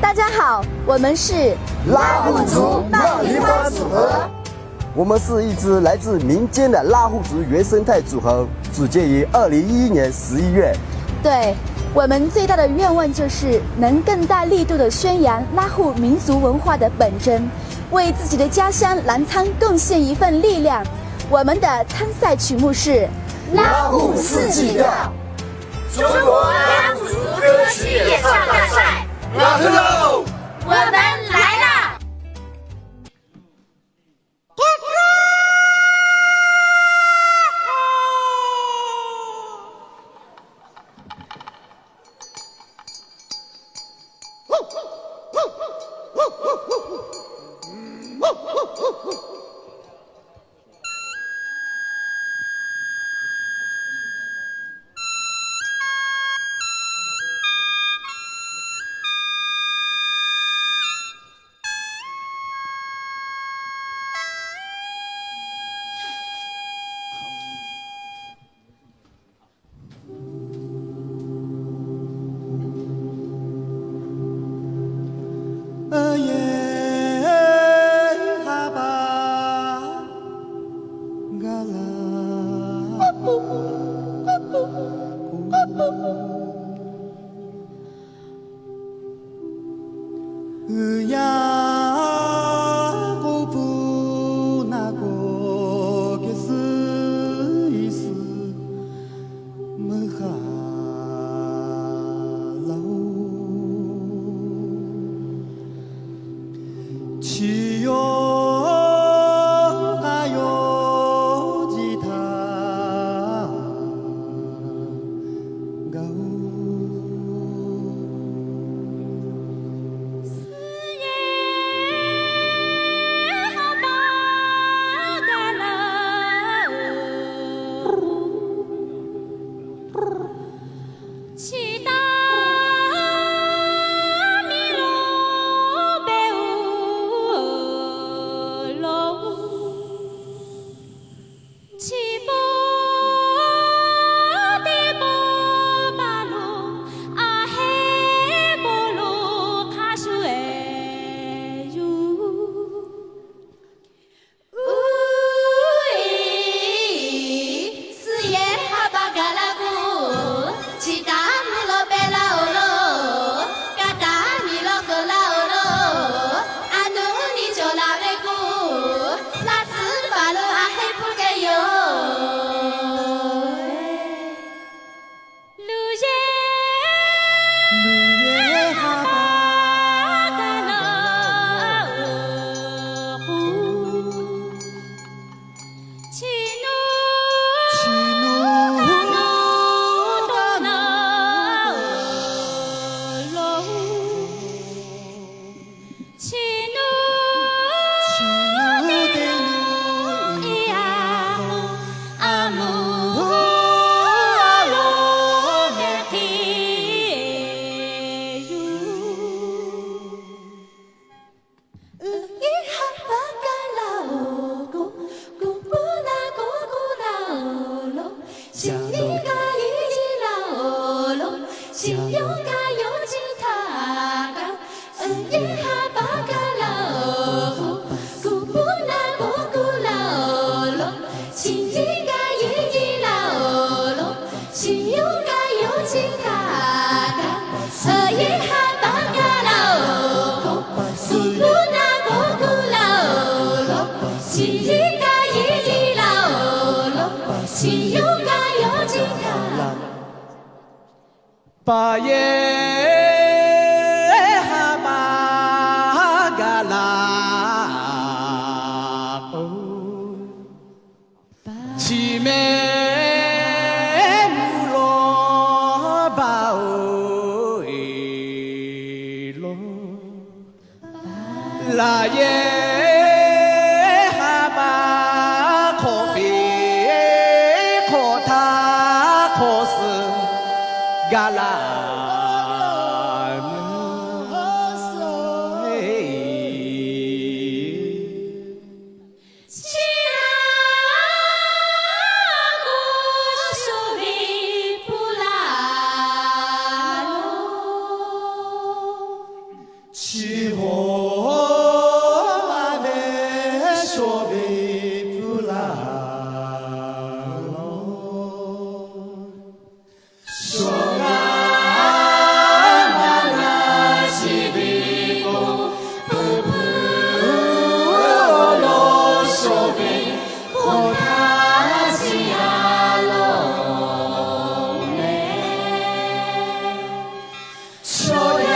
大家好，我们是拉祜族闹铃花组合。我们是一支来自民间的拉祜族原生态组合，组建于2011年11月。对，我们最大的愿望就是能更大力度地宣扬拉祜民族文化的本真，为自己的家乡澜沧贡献一份力量。我们的参赛曲目是拉祜四季调，中国拉祜族歌曲演唱大赛，拉祜喽！我们来啦！巴耶哈巴嘎拉，奇美努罗巴哦诶罗，拉耶。气候阿贝说贝布拉罗，说啊那那西比古布布罗说贝和他西阿罗嘞，说呀。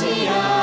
Yeah.